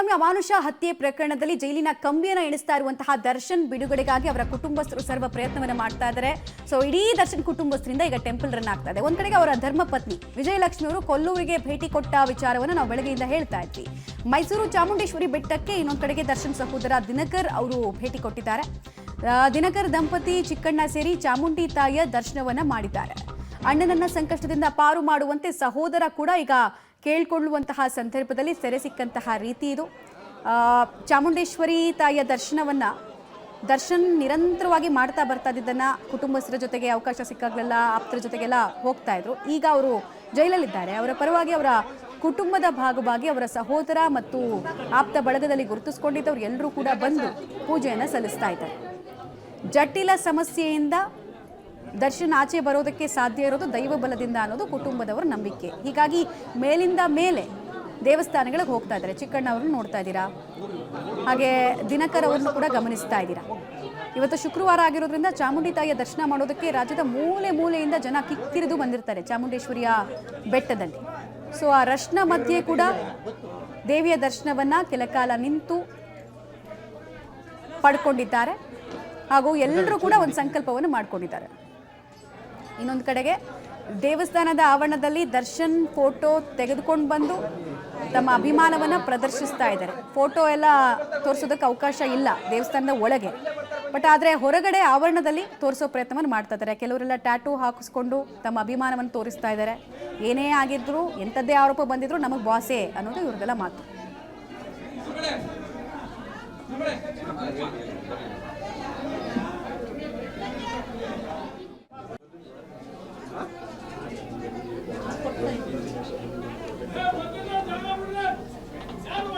ಬೆಳಗಾವಿ ಅಮಾನುಷ ಹತ್ಯೆ ಪ್ರಕರಣದಲ್ಲಿ ಜೈಲಿನ ಕಂಬಿಯನ್ನು ಎಣಿಸ್ತಾ ಇರುವಂತಹ ದರ್ಶನ್ ಬಿಡುಗಡೆಗಾಗಿ ಅವರ ಕುಟುಂಬಸ್ಥರು ಸರ್ವ ಪ್ರಯತ್ನವನ್ನು ಮಾಡ್ತಾ ಇದ್ದಾರೆ. ಸೊ ಇಡೀ ದರ್ಶನ್ ಕುಟುಂಬಸ್ಥರಿಂದ ಈಗ ಟೆಂಪಲ್ ರನ್ ಆಗ್ತಾ ಇದೆ. ಒಂದ್ ಕಡೆಗೆ ಅವರ ಧರ್ಮಪತ್ನಿ ವಿಜಯಲಕ್ಷ್ಮಿ ಅವರು ಕೊಲ್ಲೂರಿಗೆ ಭೇಟಿ ಕೊಟ್ಟ ವಿಚಾರವನ್ನು ನಾವು ಬೆಳಗ್ಗೆಯಿಂದ ಹೇಳ್ತಾ ಇದ್ವಿ. ಮೈಸೂರು ಚಾಮುಂಡೇಶ್ವರಿ ಬೆಟ್ಟಕ್ಕೆ ಇನ್ನೊಂದು ಕಡೆಗೆ ದರ್ಶನ್ ಸಹೋದರ ದಿನಕರ್ ಅವರು ಭೇಟಿ ಕೊಟ್ಟಿದ್ದಾರೆ. ದಿನಕರ್ ದಂಪತಿ ಚಿಕ್ಕಣ್ಣ ಸೇರಿ ಚಾಮುಂಡಿ ತಾಯಿಯ ದರ್ಶನವನ್ನ ಮಾಡಿದ್ದಾರೆ. ಅಣ್ಣನನ್ನ ಸಂಕಷ್ಟದಿಂದ ಪಾರು ಮಾಡುವಂತೆ ಸಹೋದರ ಕೂಡ ಈಗ ಕೇಳಿಕೊಳ್ಳುವಂತಹ ಸಂದರ್ಭದಲ್ಲಿ ಸೆರೆ ಸಿಕ್ಕಂತಹ ರೀತಿ ಇದು. ಚಾಮುಂಡೇಶ್ವರಿ ತಾಯಿಯ ದರ್ಶನ್ ನಿರಂತರವಾಗಿ ಮಾಡ್ತಾ ಬರ್ತಾ ಇದ್ದನ್ನ ಕುಟುಂಬಸ್ಥರ ಜೊತೆಗೆ ಅವಕಾಶ ಸಿಕ್ಕಾಗಲೆಲ್ಲ ಆಪ್ತರ ಜೊತೆಗೆಲ್ಲ ಹೋಗ್ತಾ ಇದ್ರು. ಈಗ ಅವರು ಜೈಲಲ್ಲಿದ್ದಾರೆ. ಅವರ ಪರವಾಗಿ ಅವರ ಕುಟುಂಬದ ಭಾಗವಾಗಿ ಅವರ ಸಹೋದರ ಮತ್ತು ಆಪ್ತ ಬಳಗದಲ್ಲಿ ಗುರುತಿಸಿಕೊಂಡಿದ್ದವರು ಎಲ್ಲರೂ ಕೂಡ ಬಂದು ಪೂಜೆಯನ್ನು ಸಲ್ಲಿಸ್ತಾ ಇದ್ದಾರೆ. ಜಟಿಲ ಸಮಸ್ಯೆಯಿಂದ ದರ್ಶನ್ ಆಚೆ ಬರೋದಕ್ಕೆ ಸಾಧ್ಯ ಇರೋದು ದೈವ ಬಲದಿಂದ ಅನ್ನೋದು ಕುಟುಂಬದವರ ನಂಬಿಕೆ. ಹೀಗಾಗಿ ಮೇಲಿಂದ ಮೇಲೆ ದೇವಸ್ಥಾನಗಳಿಗೆ ಹೋಗ್ತಾ ಇದ್ದಾರೆ. ಚಿಕ್ಕಣ್ಣ ಅವ್ರನ್ನ ನೋಡ್ತಾ ಇದ್ದೀರಾ, ಹಾಗೆ ದಿನಕರ್ ಅವರನ್ನು ಕೂಡ ಗಮನಿಸ್ತಾ ಇದ್ದೀರಾ. ಇವತ್ತು ಶುಕ್ರವಾರ ಆಗಿರೋದ್ರಿಂದ ಚಾಮುಂಡಿ ತಾಯಿಯ ದರ್ಶನ ಮಾಡೋದಕ್ಕೆ ರಾಜ್ಯದ ಮೂಲೆ ಮೂಲೆಯಿಂದ ಜನ ಕಿಕ್ಕಿರಿದು ಬಂದಿರ್ತಾರೆ ಚಾಮುಂಡೇಶ್ವರಿಯ ಬೆಟ್ಟದಲ್ಲಿ. ಸೊ ಆ ರಶ್ನ ಮಧ್ಯೆ ಕೂಡ ದೇವಿಯ ದರ್ಶನವನ್ನ ಕೆಲ ಕಾಲ ನಿಂತು ಪಡ್ಕೊಂಡಿದ್ದಾರೆ. ಹಾಗೂ ಎಲ್ಲರೂ ಕೂಡ ಒಂದು ಸಂಕಲ್ಪವನ್ನು ಮಾಡ್ಕೊಂಡಿದ್ದಾರೆ. ಇನ್ನೊಂದು ಕಡೆಗೆ ದೇವಸ್ಥಾನದ ಆವರಣದಲ್ಲಿ ದರ್ಶನ್ ಫೋಟೋ ತೆಗೆದುಕೊಂಡು ಬಂದು ತಮ್ಮ ಅಭಿಮಾನವನ್ನು ಪ್ರದರ್ಶಿಸ್ತಾ ಇದ್ದಾರೆ. ಫೋಟೋ ಎಲ್ಲ ತೋರಿಸೋದಕ್ಕೆ ಅವಕಾಶ ಇಲ್ಲ ದೇವಸ್ಥಾನದ ಒಳಗೆ, ಬಟ್ ಆದರೆ ಹೊರಗಡೆ ಆವರಣದಲ್ಲಿ ತೋರಿಸೋ ಪ್ರಯತ್ನವನ್ನು ಮಾಡ್ತಾ ಇದ್ದಾರೆ. ಕೆಲವರೆಲ್ಲ ಟ್ಯಾಟೂ ಹಾಕಿಸ್ಕೊಂಡು ತಮ್ಮ ಅಭಿಮಾನವನ್ನು ತೋರಿಸ್ತಾ ಇದ್ದಾರೆ. ಏನೇ ಆಗಿದ್ರು, ಎಂಥದ್ದೇ ಆರೋಪ ಬಂದಿದ್ರು ನಮಗೆ ಬಾಸೇ ಅನ್ನೋದು ಇವ್ರದೆಲ್ಲ ಮಾತು.